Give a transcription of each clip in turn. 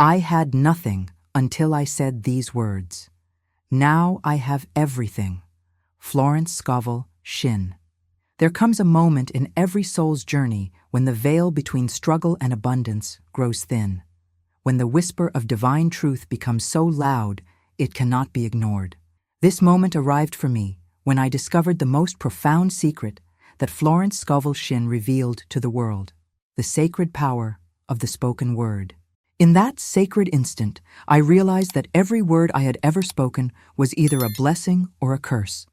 I had nothing until I said these words. Now I have everything. Florence Scovel Shinn. There comes a moment in every soul's journey when the veil between struggle and abundance grows thin, when the whisper of divine truth becomes so loud it cannot be ignored. This moment arrived for me when I discovered the most profound secret that Florence Scovel Shinn revealed to the world, the sacred power of the spoken word. In that sacred instant, I realized that every word I had ever spoken was either a blessing or a curse,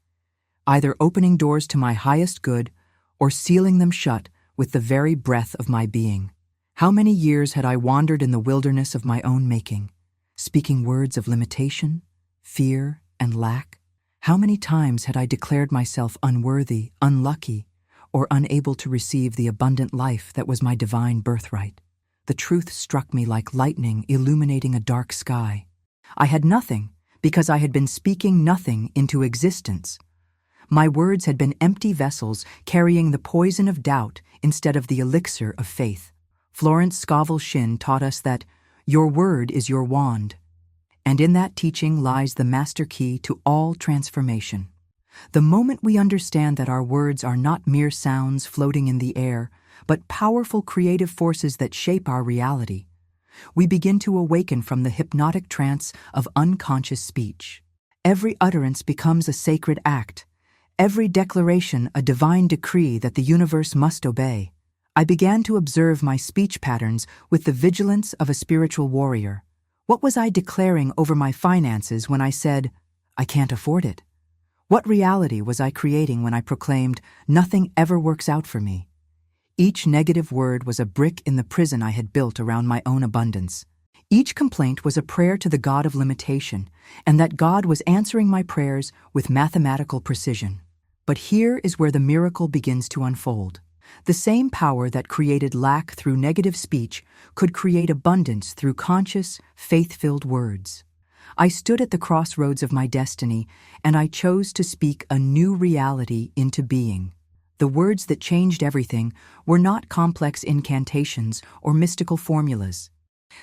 either opening doors to my highest good or sealing them shut with the very breath of my being. How many years had I wandered in the wilderness of my own making, speaking words of limitation, fear, and lack? How many times had I declared myself unworthy, unlucky, or unable to receive the abundant life that was my divine birthright? The truth struck me like lightning illuminating a dark sky. I had nothing because I had been speaking nothing into existence. My words had been empty vessels carrying the poison of doubt instead of the elixir of faith. Florence Scovel Shinn taught us that your word is your wand, and in that teaching lies the master key to all transformation. The moment we understand that our words are not mere sounds floating in the air, but powerful creative forces that shape our reality, we begin to awaken from the hypnotic trance of unconscious speech. Every utterance becomes a sacred act, every declaration a divine decree that the universe must obey. I began to observe my speech patterns with the vigilance of a spiritual warrior. What was I declaring over my finances when I said, "I can't afford it"? What reality was I creating when I proclaimed, "Nothing ever works out for me"? Each negative word was a brick in the prison I had built around my own abundance. Each complaint was a prayer to the God of limitation, and that God was answering my prayers with mathematical precision. But here is where the miracle begins to unfold. The same power that created lack through negative speech could create abundance through conscious, faith-filled words. I stood at the crossroads of my destiny, and I chose to speak a new reality into being. The words that changed everything were not complex incantations or mystical formulas.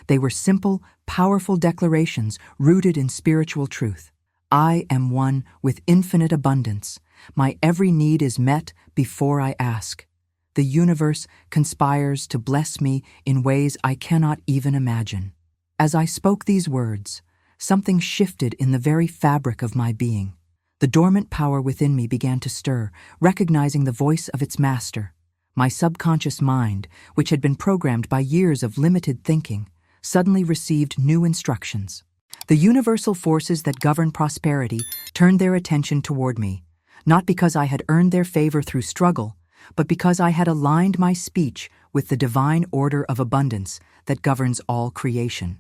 They were simple, powerful declarations rooted in spiritual truth. I am one with infinite abundance. My every need is met before I ask. The universe conspires to bless me in ways I cannot even imagine. As I spoke these words, something shifted in the very fabric of my being. The dormant power within me began to stir, recognizing the voice of its master. My subconscious mind, which had been programmed by years of limited thinking, suddenly received new instructions. The universal forces that govern prosperity turned their attention toward me, not because I had earned their favor through struggle, but because I had aligned my speech with the divine order of abundance that governs all creation.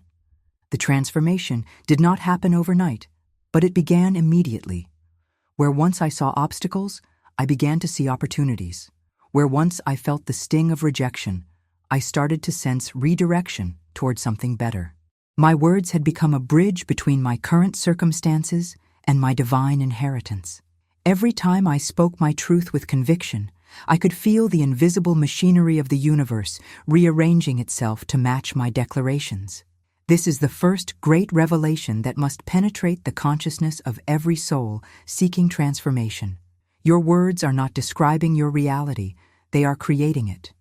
The transformation did not happen overnight, but it began immediately. Where once I saw obstacles, I began to see opportunities. Where once I felt the sting of rejection, I started to sense redirection toward something better. My words had become a bridge between my current circumstances and my divine inheritance. Every time I spoke my truth with conviction, I could feel the invisible machinery of the universe rearranging itself to match my declarations. This is the first great revelation that must penetrate the consciousness of every soul seeking transformation. Your words are not describing your reality, they are creating it.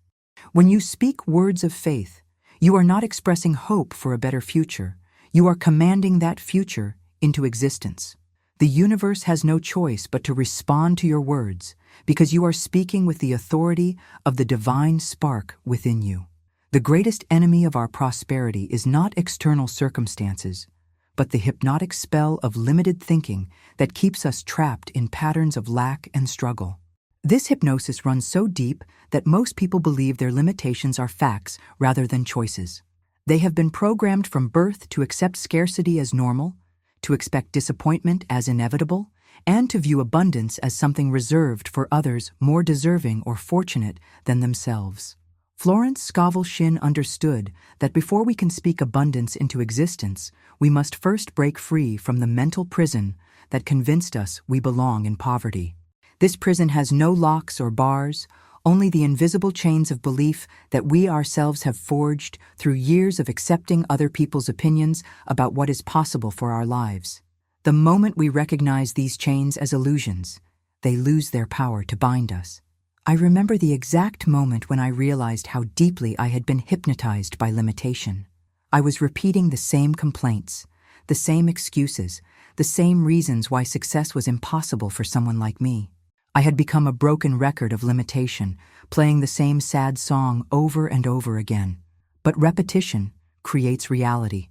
When you speak words of faith, you are not expressing hope for a better future, you are commanding that future into existence. The universe has no choice but to respond to your words, because you are speaking with the authority of the divine spark within you. The greatest enemy of our prosperity is not external circumstances, but the hypnotic spell of limited thinking that keeps us trapped in patterns of lack and struggle. This hypnosis runs so deep that most people believe their limitations are facts rather than choices. They have been programmed from birth to accept scarcity as normal, to expect disappointment as inevitable, and to view abundance as something reserved for others more deserving or fortunate than themselves. Florence Scovel Shinn understood that before we can speak abundance into existence, we must first break free from the mental prison that convinced us we belong in poverty. This prison has no locks or bars, only the invisible chains of belief that we ourselves have forged through years of accepting other people's opinions about what is possible for our lives. The moment we recognize these chains as illusions, they lose their power to bind us. I remember the exact moment when I realized how deeply I had been hypnotized by limitation. I was repeating the same complaints, the same excuses, the same reasons why success was impossible for someone like me. I had become a broken record of limitation, playing the same sad song over and over again. But repetition creates reality,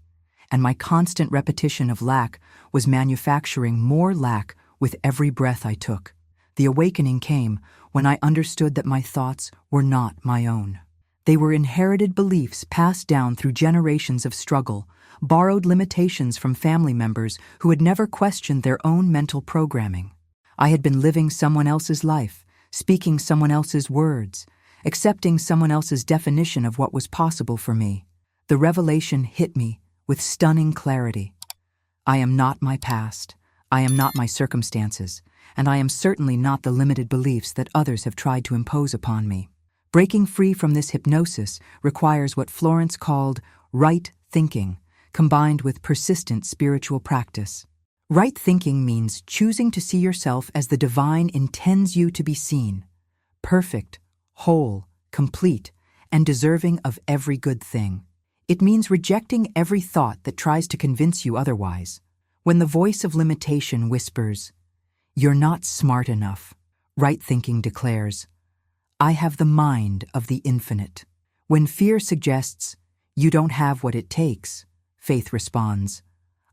and my constant repetition of lack was manufacturing more lack with every breath I took. The awakening came when I understood that my thoughts were not my own. They were inherited beliefs passed down through generations of struggle, borrowed limitations from family members who had never questioned their own mental programming. I had been living someone else's life, speaking someone else's words, accepting someone else's definition of what was possible for me. The revelation hit me with stunning clarity. I am not my past, I am not my circumstances, and I am certainly not the limited beliefs that others have tried to impose upon me. Breaking free from this hypnosis requires what Florence called right thinking, combined with persistent spiritual practice. Right thinking means choosing to see yourself as the divine intends you to be seen, perfect, whole, complete, and deserving of every good thing. It means rejecting every thought that tries to convince you otherwise. When the voice of limitation whispers, "You're not smart enough," right thinking declares, "I have the mind of the infinite." When fear suggests, "You don't have what it takes," faith responds,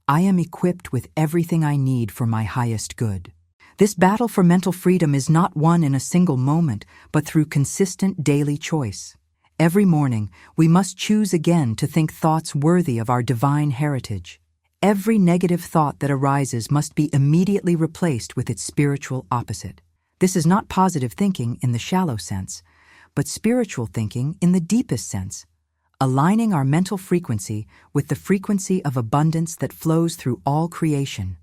"I am equipped with everything I need for my highest good." This battle for mental freedom is not won in a single moment, but through consistent daily choice. Every morning, we must choose again to think thoughts worthy of our divine heritage. Every negative thought that arises must be immediately replaced with its spiritual opposite. This is not positive thinking in the shallow sense, but spiritual thinking in the deepest sense, aligning our mental frequency with the frequency of abundance that flows through all creation.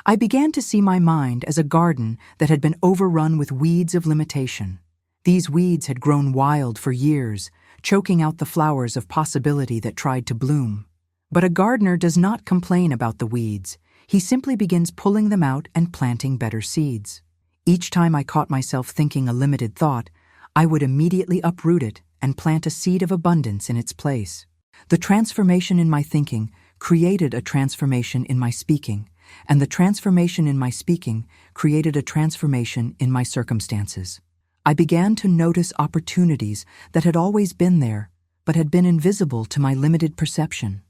I began to see my mind as a garden that had been overrun with weeds of limitation. These weeds had grown wild for years, choking out the flowers of possibility that tried to bloom. But a gardener does not complain about the weeds. He simply begins pulling them out and planting better seeds. Each time I caught myself thinking a limited thought, I would immediately uproot it and plant a seed of abundance in its place. The transformation in my thinking created a transformation in my speaking, and the transformation in my speaking created a transformation in my circumstances. I began to notice opportunities that had always been there, but had been invisible to my limited perception.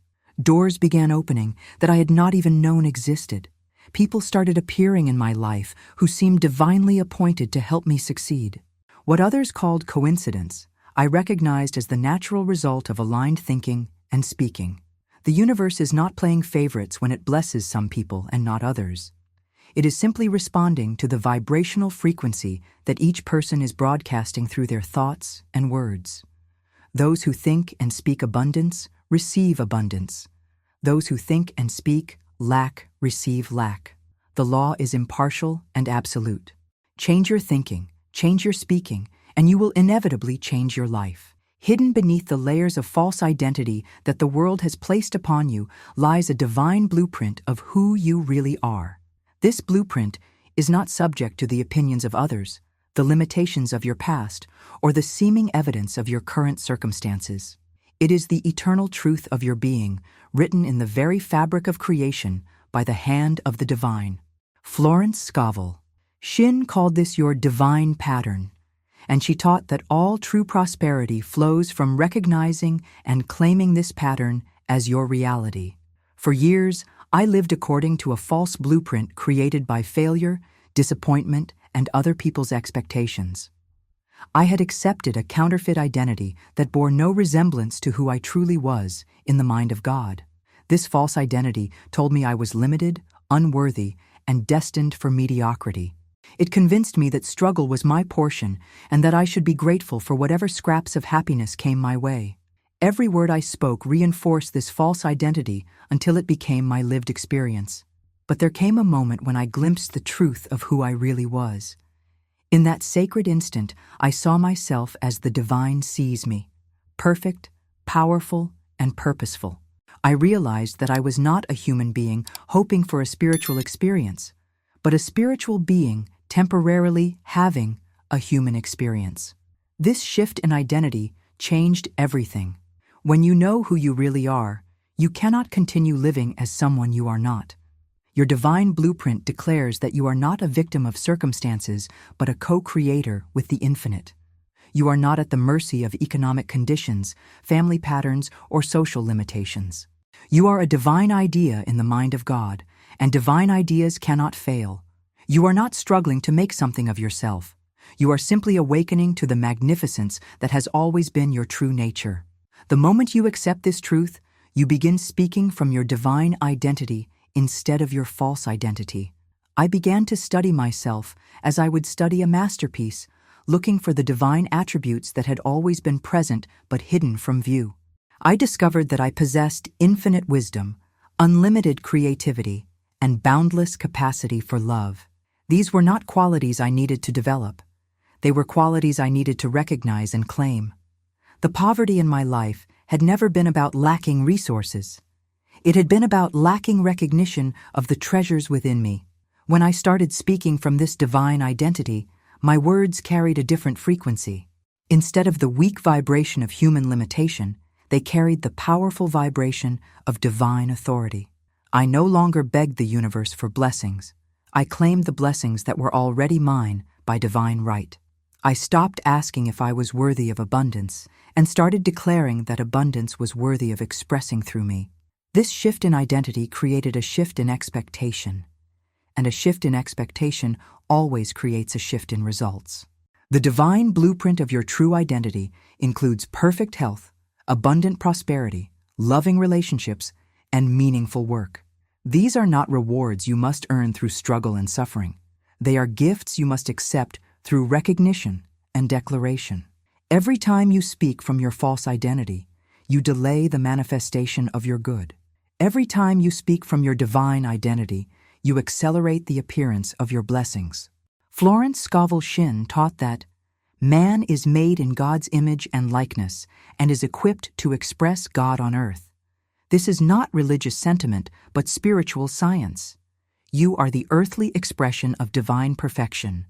Doors began opening that I had not even known existed. People started appearing in my life who seemed divinely appointed to help me succeed. What others called coincidence, I recognized as the natural result of aligned thinking and speaking. The universe is not playing favorites when it blesses some people and not others. It is simply responding to the vibrational frequency that each person is broadcasting through their thoughts and words. Those who think and speak abundance receive abundance. Those who think and speak lack receive lack. The law is impartial and absolute. Change your thinking, change your speaking, and you will inevitably change your life. Hidden beneath the layers of false identity that the world has placed upon you lies a divine blueprint of who you really are. This blueprint is not subject to the opinions of others, the limitations of your past, or the seeming evidence of your current circumstances. It is the eternal truth of your being, written in the very fabric of creation by the hand of the divine. Florence Scovel Shinn called this your divine pattern, and she taught that all true prosperity flows from recognizing and claiming this pattern as your reality. For years, I lived according to a false blueprint created by failure, disappointment, and other people's expectations. I had accepted a counterfeit identity that bore no resemblance to who I truly was in the mind of God. This false identity told me I was limited, unworthy, and destined for mediocrity. It convinced me that struggle was my portion and that I should be grateful for whatever scraps of happiness came my way. Every word I spoke reinforced this false identity until it became my lived experience. But there came a moment when I glimpsed the truth of who I really was. In that sacred instant, I saw myself as the divine sees me, perfect, powerful, and purposeful. I realized that I was not a human being hoping for a spiritual experience, but a spiritual being temporarily having a human experience. This shift in identity changed everything. When you know who you really are, you cannot continue living as someone you are not. Your divine blueprint declares that you are not a victim of circumstances, but a co-creator with the infinite. You are not at the mercy of economic conditions, family patterns, or social limitations. You are a divine idea in the mind of God, and divine ideas cannot fail. You are not struggling to make something of yourself. You are simply awakening to the magnificence that has always been your true nature. The moment you accept this truth, you begin speaking from your divine identity instead of your false identity. I began to study myself as I would study a masterpiece, looking for the divine attributes that had always been present but hidden from view. I discovered that I possessed infinite wisdom, unlimited creativity, and boundless capacity for love. These were not qualities I needed to develop. They were qualities I needed to recognize and claim. The poverty in my life had never been about lacking resources. It had been about lacking recognition of the treasures within me. When I started speaking from this divine identity, my words carried a different frequency. Instead of the weak vibration of human limitation, they carried the powerful vibration of divine authority. I no longer begged the universe for blessings. I claimed the blessings that were already mine by divine right. I stopped asking if I was worthy of abundance and started declaring that abundance was worthy of expressing through me. This shift in identity created a shift in expectation, and a shift in expectation always creates a shift in results. The divine blueprint of your true identity includes perfect health, abundant prosperity, loving relationships, and meaningful work. These are not rewards you must earn through struggle and suffering. They are gifts you must accept through recognition and declaration. Every time you speak from your false identity, you delay the manifestation of your good. Every time you speak from your divine identity, you accelerate the appearance of your blessings. Florence Scovel Shinn taught that man is made in God's image and likeness and is equipped to express God on earth. This is not religious sentiment, but spiritual science. You are the earthly expression of divine perfection.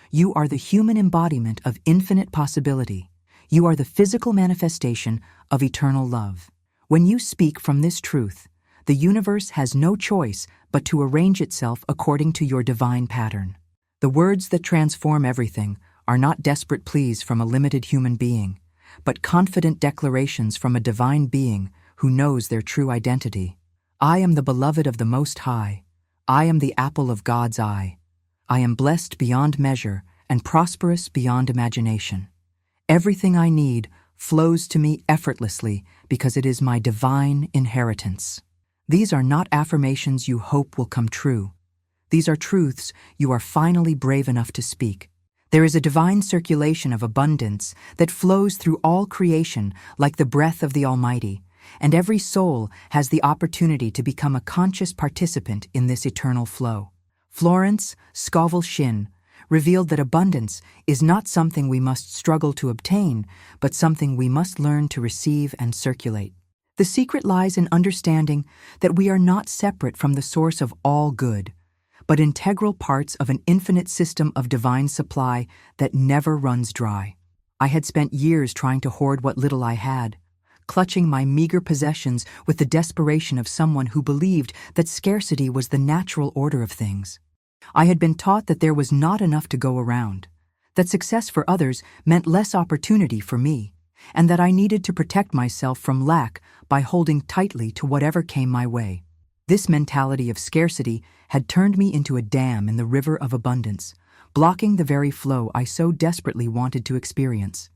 You are the human embodiment of infinite possibility. You are the physical manifestation of eternal love. When you speak from this truth, the universe has no choice but to arrange itself according to your divine pattern. The words that transform everything are not desperate pleas from a limited human being, but confident declarations from a divine being who knows their true identity. I am the beloved of the Most High. I am the apple of God's eye. I am blessed beyond measure and prosperous beyond imagination. Everything I need flows to me effortlessly because it is my divine inheritance. These are not affirmations you hope will come true. These are truths you are finally brave enough to speak. There is a divine circulation of abundance that flows through all creation like the breath of the Almighty, and every soul has the opportunity to become a conscious participant in this eternal flow. Florence Scovel Shinn revealed that abundance is not something we must struggle to obtain, but something we must learn to receive and circulate. The secret lies in understanding that we are not separate from the source of all good, but integral parts of an infinite system of divine supply that never runs dry. I had spent years trying to hoard what little I had, clutching my meager possessions with the desperation of someone who believed that scarcity was the natural order of things. I had been taught that there was not enough to go around, that success for others meant less opportunity for me, and that I needed to protect myself from lack by holding tightly to whatever came my way. This mentality of scarcity had turned me into a dam in the river of abundance, blocking the very flow I so desperately wanted to experience.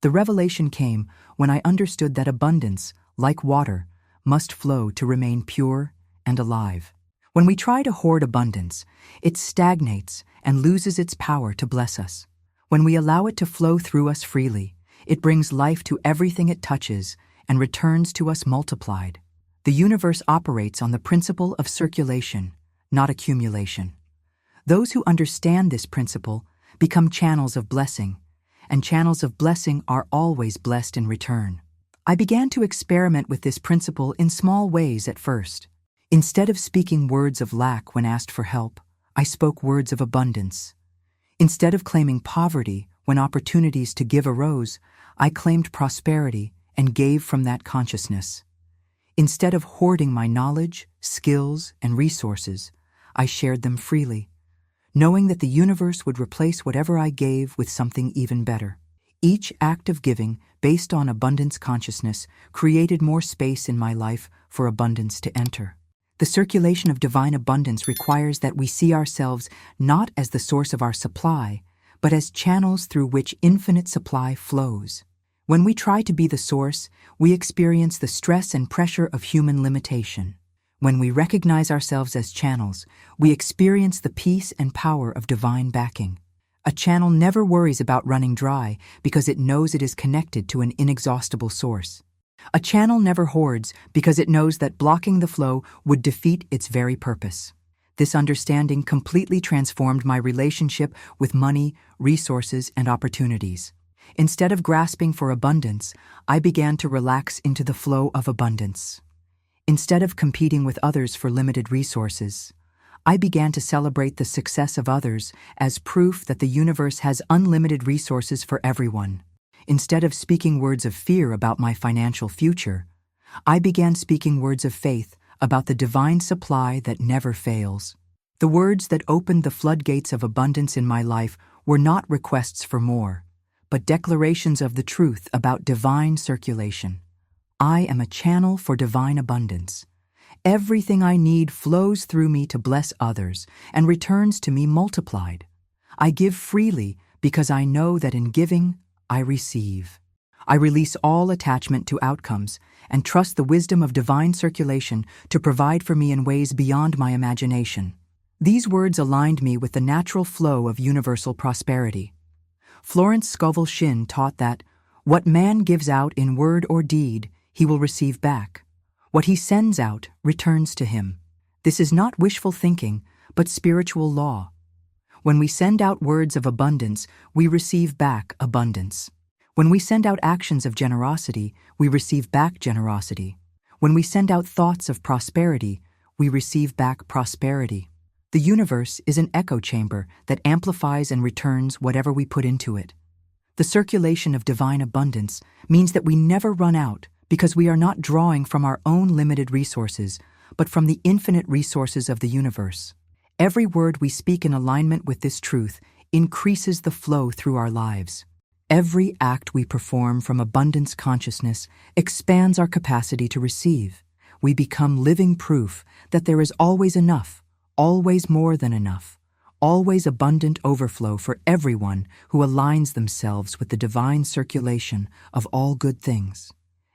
The revelation came when I understood that abundance, like water, must flow to remain pure and alive. When we try to hoard abundance, it stagnates and loses its power to bless us. When we allow it to flow through us freely, it brings life to everything it touches and returns to us multiplied. The universe operates on the principle of circulation, not accumulation. Those who understand this principle become channels of blessing, and channels of blessing are always blessed in return. I began to experiment with this principle in small ways at first. Instead of speaking words of lack when asked for help, I spoke words of abundance. Instead of claiming poverty when opportunities to give arose, I claimed prosperity and gave from that consciousness. Instead of hoarding my knowledge, skills, and resources, I shared them freely, knowing that the universe would replace whatever I gave with something even better. Each act of giving, based on abundance consciousness, created more space in my life for abundance to enter. The circulation of divine abundance requires that we see ourselves not as the source of our supply, but as channels through which infinite supply flows. When we try to be the source, we experience the stress and pressure of human limitation. When we recognize ourselves as channels, we experience the peace and power of divine backing. A channel never worries about running dry because it knows it is connected to an inexhaustible source. A channel never hoards because it knows that blocking the flow would defeat its very purpose. This understanding completely transformed my relationship with money, resources, and opportunities. Instead of grasping for abundance, I began to relax into the flow of abundance. Instead of competing with others for limited resources, I began to celebrate the success of others as proof that the universe has unlimited resources for everyone. Instead of speaking words of fear about my financial future, I began speaking words of faith about the divine supply that never fails. The words that opened the floodgates of abundance in my life were not requests for more, but declarations of the truth about divine circulation. I am a channel for divine abundance. Everything I need flows through me to bless others and returns to me multiplied. I give freely because I know that in giving, I receive. I release all attachment to outcomes and trust the wisdom of divine circulation to provide for me in ways beyond my imagination. These words aligned me with the natural flow of universal prosperity. Florence Scovel Shinn taught that, "What man gives out in word or deed, he will receive back. What he sends out returns to him." This is not wishful thinking, but spiritual law. When we send out words of abundance, we receive back abundance. When we send out actions of generosity, we receive back generosity. When we send out thoughts of prosperity, we receive back prosperity. The universe is an echo chamber that amplifies and returns whatever we put into it. The circulation of divine abundance means that we never run out because we are not drawing from our own limited resources, but from the infinite resources of the universe. Every word we speak in alignment with this truth increases the flow through our lives. Every act we perform from abundance consciousness expands our capacity to receive. We become living proof that there is always enough, always more than enough, always abundant overflow for everyone who aligns themselves with the divine circulation of all good things.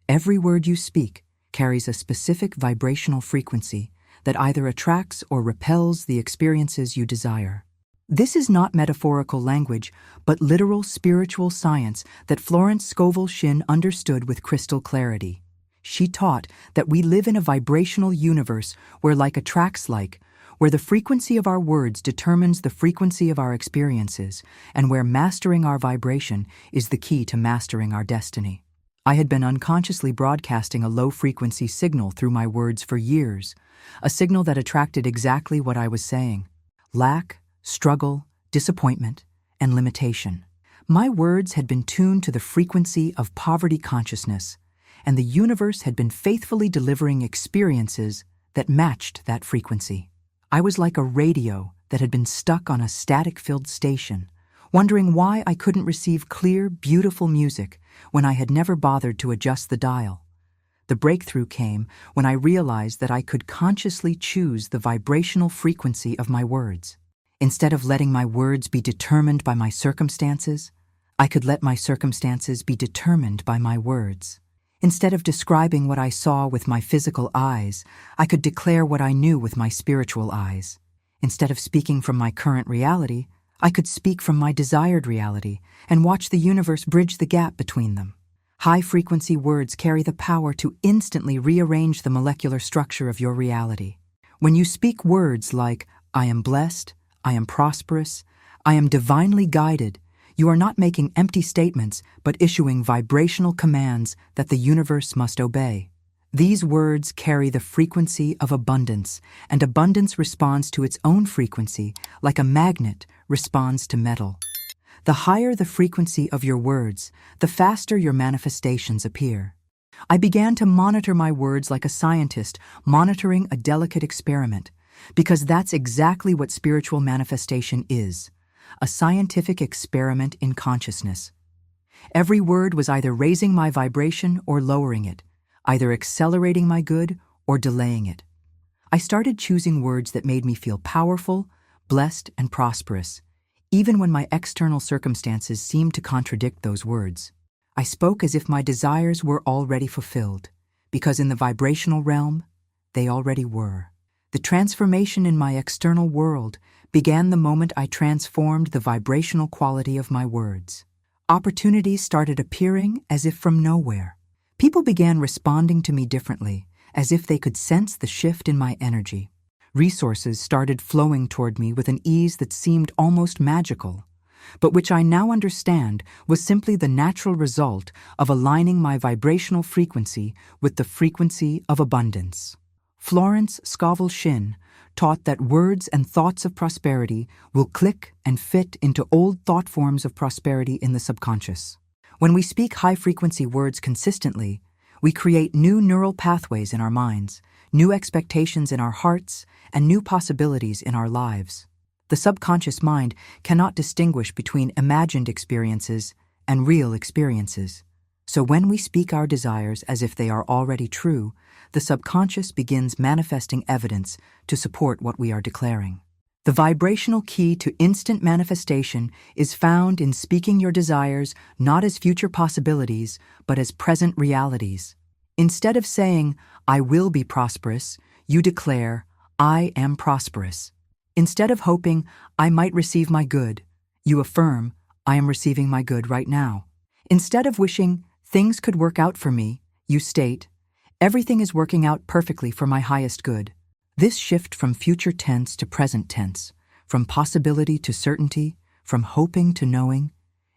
Every word you speak carries a specific vibrational frequency that either attracts or repels the experiences you desire. This is not metaphorical language, but literal spiritual science that Florence Scovel Shinn understood with crystal clarity. She taught that we live in a vibrational universe where like attracts like, where the frequency of our words determines the frequency of our experiences, and where mastering our vibration is the key to mastering our destiny. I had been unconsciously broadcasting a low-frequency signal through my words for years, a signal that attracted exactly what I was saying: lack, struggle, disappointment, and limitation. My words had been tuned to the frequency of poverty consciousness, and the universe had been faithfully delivering experiences that matched that frequency. I was like a radio that had been stuck on a static-filled station, wondering why I couldn't receive clear, beautiful music when I had never bothered to adjust the dial. The breakthrough came when I realized that I could consciously choose the vibrational frequency of my words. Instead of letting my words be determined by my circumstances, I could let my circumstances be determined by my words. Instead of describing what I saw with my physical eyes, I could declare what I knew with my spiritual eyes. Instead of speaking from my current reality, I could speak from my desired reality and watch the universe bridge the gap between them. High-frequency words carry the power to instantly rearrange the molecular structure of your reality. When you speak words like, "I am blessed," "I am prosperous," I am divinely guided. You are not making empty statements, but issuing vibrational commands that the universe must obey. These words carry the frequency of abundance, and abundance responds to its own frequency, like a magnet responds to metal. The higher the frequency of your words, the faster your manifestations appear. I began to monitor my words like a scientist monitoring a delicate experiment, because that's exactly what spiritual manifestation is, a scientific experiment in consciousness. Every word was either raising my vibration or lowering it, either accelerating my good or delaying it. I started choosing words that made me feel powerful, blessed, and prosperous, even when my external circumstances seemed to contradict those words. I spoke as if my desires were already fulfilled, because in the vibrational realm, they already were. The transformation in my external world began the moment I transformed the vibrational quality of my words. Opportunities started appearing as if from nowhere. People began responding to me differently, as if they could sense the shift in my energy. Resources started flowing toward me with an ease that seemed almost magical, but which I now understand was simply the natural result of aligning my vibrational frequency with the frequency of abundance. Florence Scovel Shinn taught that words and thoughts of prosperity will click and fit into old thought forms of prosperity in the subconscious. When we speak high-frequency words consistently, we create new neural pathways in our minds, new expectations in our hearts, and new possibilities in our lives. The subconscious mind cannot distinguish between imagined experiences and real experiences. So when we speak our desires as if they are already true, the subconscious begins manifesting evidence to support what we are declaring. The vibrational key to instant manifestation is found in speaking your desires not as future possibilities, but as present realities. Instead of saying, "I will be prosperous," you declare, "I am prosperous." Instead of hoping, "I might receive my good," you affirm, "I am receiving my good right now." Instead of wishing, "Things could work out for me," you state, "Everything is working out perfectly for my highest good." This shift from future tense to present tense, from possibility to certainty, from hoping to knowing,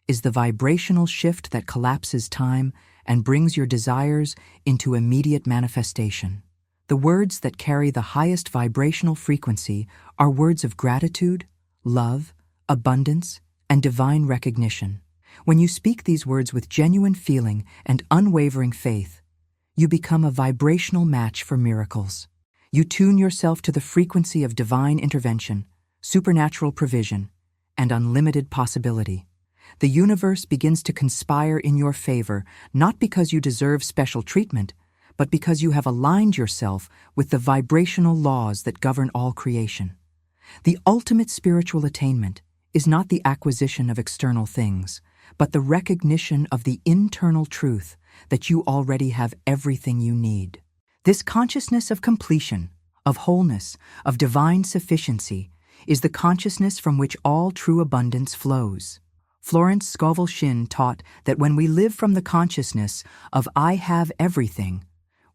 is the vibrational shift that collapses time and brings your desires into immediate manifestation. The words that carry the highest vibrational frequency are words of gratitude, love, abundance, and divine recognition. When you speak these words with genuine feeling and unwavering faith, you become a vibrational match for miracles. You tune yourself to the frequency of divine intervention, supernatural provision, and unlimited possibility. The universe begins to conspire in your favor, not because you deserve special treatment, but because you have aligned yourself with the vibrational laws that govern all creation. The ultimate spiritual attainment is not the acquisition of external things, but the recognition of the internal truth that you already have everything you need. This consciousness of completion, of wholeness, of divine sufficiency, is the consciousness from which all true abundance flows. Florence Scovel Shinn taught that when we live from the consciousness of "I have everything,"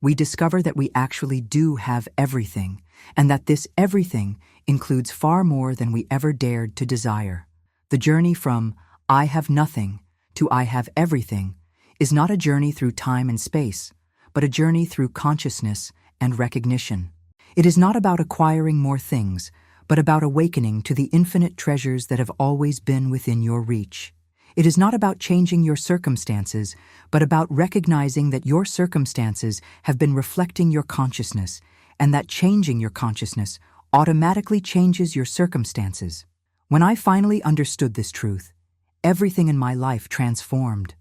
we discover that we actually do have everything, and that this everything includes far more than we ever dared to desire. The journey from "I have nothing" to "I have everything" is not a journey through time and space, but a journey through consciousness and recognition. It is not about acquiring more things, but about awakening to the infinite treasures that have always been within your reach. It is not about changing your circumstances, but about recognizing that your circumstances have been reflecting your consciousness, and that changing your consciousness automatically changes your circumstances. When I finally understood this truth, everything in my life transformed.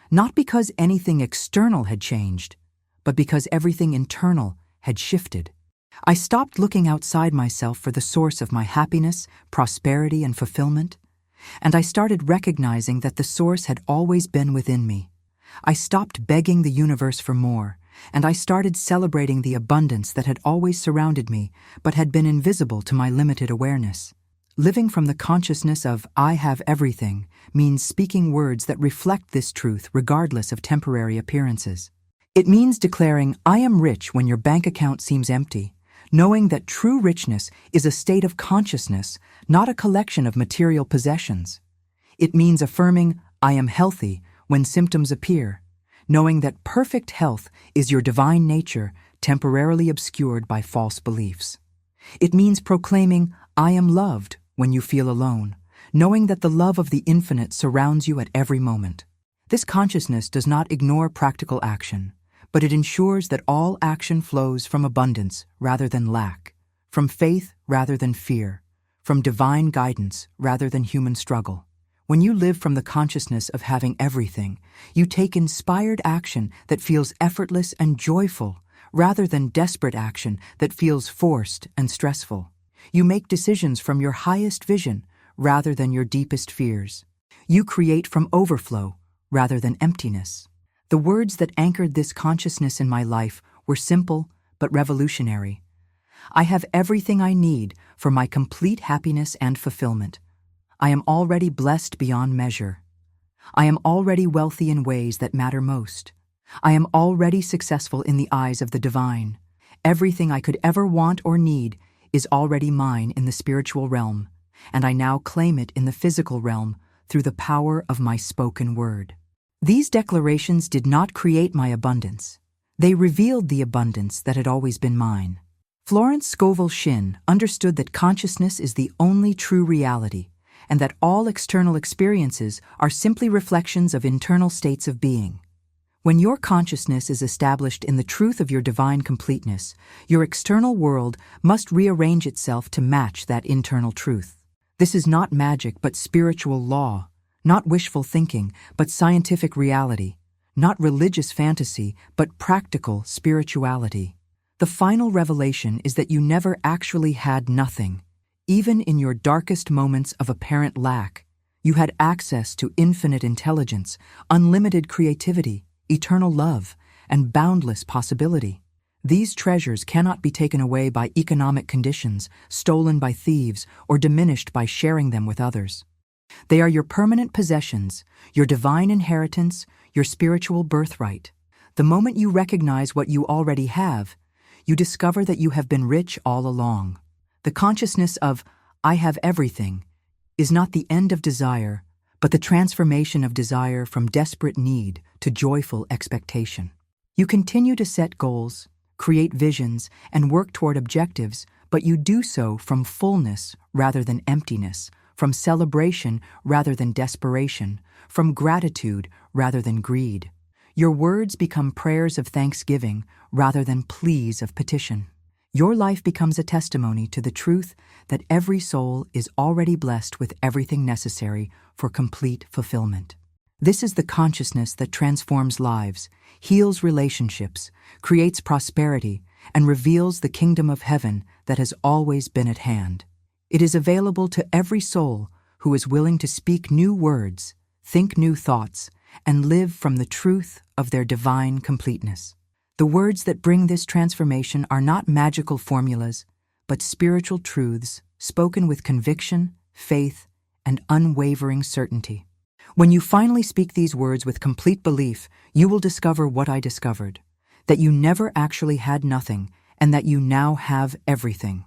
Not because anything external had changed, but because everything internal had shifted. I stopped looking outside myself for the source of my happiness, prosperity, and fulfillment, and I started recognizing that the source had always been within me. I stopped begging the universe for more, and I started celebrating the abundance that had always surrounded me, but had been invisible to my limited awareness. Living from the consciousness of "I have everything" means speaking words that reflect this truth regardless of temporary appearances. It means declaring "I am rich" when your bank account seems empty, knowing that true richness is a state of consciousness, not a collection of material possessions. It means affirming, I am healthy, when symptoms appear, knowing that perfect health is your divine nature temporarily obscured by false beliefs. It means proclaiming, I am loved, when you feel alone, knowing that the love of the infinite surrounds you at every moment. This consciousness does not ignore practical action, but it ensures that all action flows from abundance rather than lack, from faith rather than fear, from divine guidance rather than human struggle. When you live from the consciousness of having everything, you take inspired action that feels effortless and joyful, rather than desperate action that feels forced and stressful. You make decisions from your highest vision rather than your deepest fears. You create from overflow rather than emptiness. The words that anchored this consciousness in my life were simple but revolutionary. I have everything I need for my complete happiness and fulfillment. I am already blessed beyond measure. I am already wealthy in ways that matter most. I am already successful in the eyes of the divine. Everything I could ever want or need is already mine in the spiritual realm, and I now claim it in the physical realm through the power of my spoken word. These declarations did not create my abundance. They revealed the abundance that had always been mine. Florence Scovel Shinn understood that consciousness is the only true reality, and that all external experiences are simply reflections of internal states of being. When your consciousness is established in the truth of your divine completeness, your external world must rearrange itself to match that internal truth. This is not magic but spiritual law, not wishful thinking but scientific reality, not religious fantasy but practical spirituality. The final revelation is that you never actually had nothing. Even in your darkest moments of apparent lack, you had access to infinite intelligence, unlimited creativity, eternal love, and boundless possibility. These treasures cannot be taken away by economic conditions, stolen by thieves, or diminished by sharing them with others. They are your permanent possessions, your divine inheritance, your spiritual birthright. The moment you recognize what you already have, you discover that you have been rich all along. The consciousness of, I have everything, is not the end of desire, but the transformation of desire from desperate need to joyful expectation. You continue to set goals, create visions, and work toward objectives, but you do so from fullness rather than emptiness, from celebration rather than desperation, from gratitude rather than greed. Your words become prayers of thanksgiving rather than pleas of petition. Your life becomes a testimony to the truth that every soul is already blessed with everything necessary for complete fulfillment. This is the consciousness that transforms lives, heals relationships, creates prosperity, and reveals the kingdom of heaven that has always been at hand. It is available to every soul who is willing to speak new words, think new thoughts, and live from the truth of their divine completeness. The words that bring this transformation are not magical formulas, but spiritual truths spoken with conviction, faith, and unwavering certainty. When you finally speak these words with complete belief, you will discover what I discovered, that you never actually had nothing, and that you now have everything.